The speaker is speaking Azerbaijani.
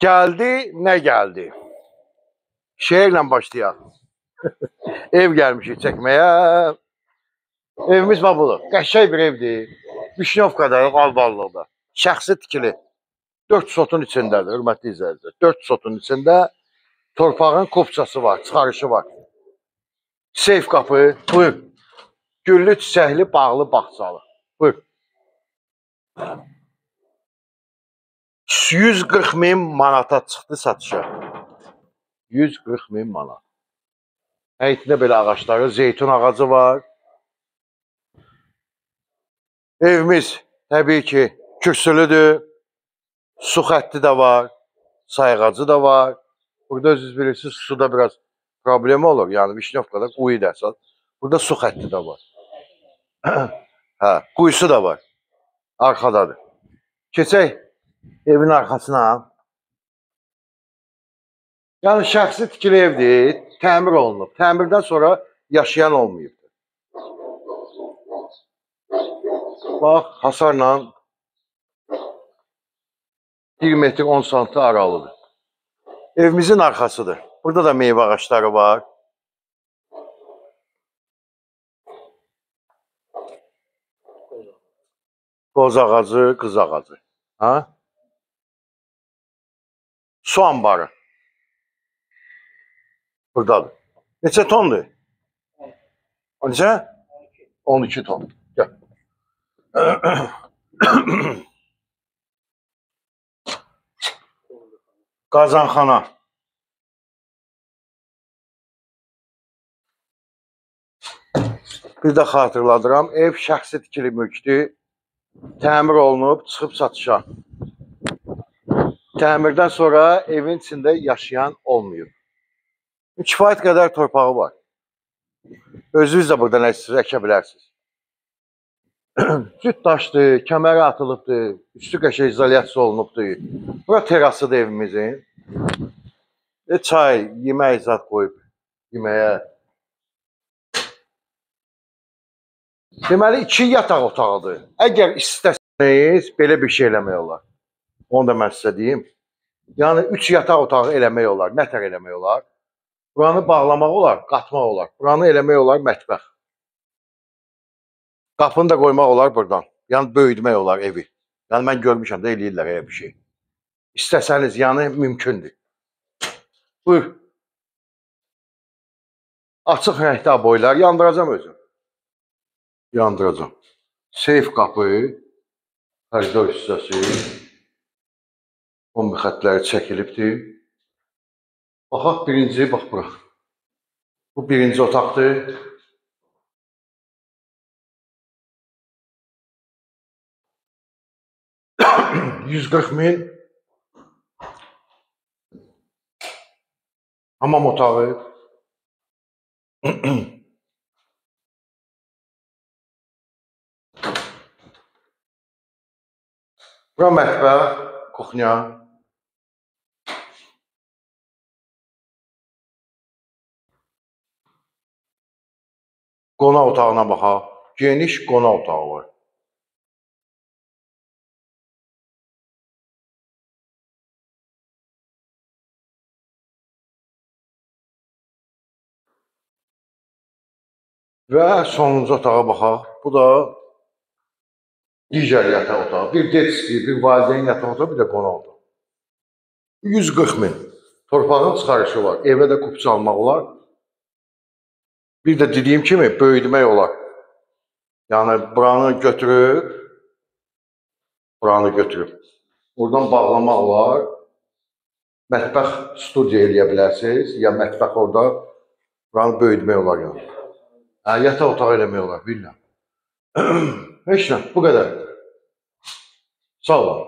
Gəldi, nə gəldi? Şeirlə başlayaq. Ev gəlmişik çəkməyə. Evimiz bax budur. Qəşəng bir evdir. Vişnyovkada, Alballıqda. Şəxsi tikili. 4 sotun içindədir, hörmətli izləyicilər. 4 sotun içində torpağın kopçası var, çıxarışı var. Seyf qapı, buyur. Güllü, çiçəkli, bağlı, bağçalı. Buyur. 140.000 manata çıxdı satışa. 140.000 manat. Həyətində belə ağaçları, zeytun ağacı var. Evimiz təbii ki, kürsülüdür. Su xətti də var, sayğacı da var. Burada özünüz bilirsiniz, suda biraz problem olur. Yəni Vişnyovkada quyu da əsas. Burada su xətti də var. Hə, quyusu da var. Arxadadır. Keçək evin arxasına. Yəni şəxsi tikili evdir, təmir olunub. Təmirdən sonra yaşayan olmayıb. Bax, hasarla 1 metr 10 santı aralıdır. Evimizin arxasıdır. Burada da meyvə ağaçları var. Qoz ağacı, qız ağacı. Ha? Su ambarı. Buradadır. Neçə tondur? Neçə? 12 ton. Gəl. Qazanxana. Bir də xatırladıram, ev şəxsi tikili mülkdür. Təmir olunub, çıxıb satışa. Təmirdən sonra evin içində yaşayan olmayıb. Kifayət qədər torpağı var. Özünüz də burada nə istəyirsiniz, əkə bilərsiniz. Cüt daşdır, kəməri atılıbdır, üstü qəşəng izolyasiya olunubdur. Bura terasıdır evimizin. Çay, yemək zat qoyub yeməyə. Deməli, 2 yataq otağıdır. Əgər istəsəniz, belə bir şey eləmək olar. Onu da mən sizə deyim. Yəni, 3 yataq otağı eləmək olar. Nətər eləmək olar? Buranı bağlamaq olar, qatmaq olar. Buranı eləmək olar mətbəx. Qapını da qoymaq olar buradan. Yəni, böyüdmək olar evi. Yəni, mən görmüşəm də eləyirlər elə bir şey. İstəsəniz, yəni, mümkündür. Buyur. Açıq rəngdə boylar. Yandıracam özüm. Yandıracam. Seyf qapı, koridor hissəsi, kombi xətləri çəkilibdir. Baxaq, birinci, bax bura. Bu birinci otaqdır. $140.000. Hamam otağı. Bura mətbəx, kuxnya. Qonaq otağına baxaq. Geniş qonaq otağı var. Və sonuncu otağa baxaq. Bu da digər yataq otağı. Bir detski, bir valideyn yataq otağı, bir də qonaq otağı. 140.000. Torpağın çıxarışı var. Evə də kupça almaq olar. Bir də dediyim kimi böyüdmək olar. Yəni buranı götürüb, oradan bağlamaq olar. Mətbəx studiya eləyə bilərsiniz. Ya mətbəx orada, buranı böyüdmək olar. Yəni. Yataq otağı eləmək olar, bilirəm. Heç nə, bu qədər. Sağ olun.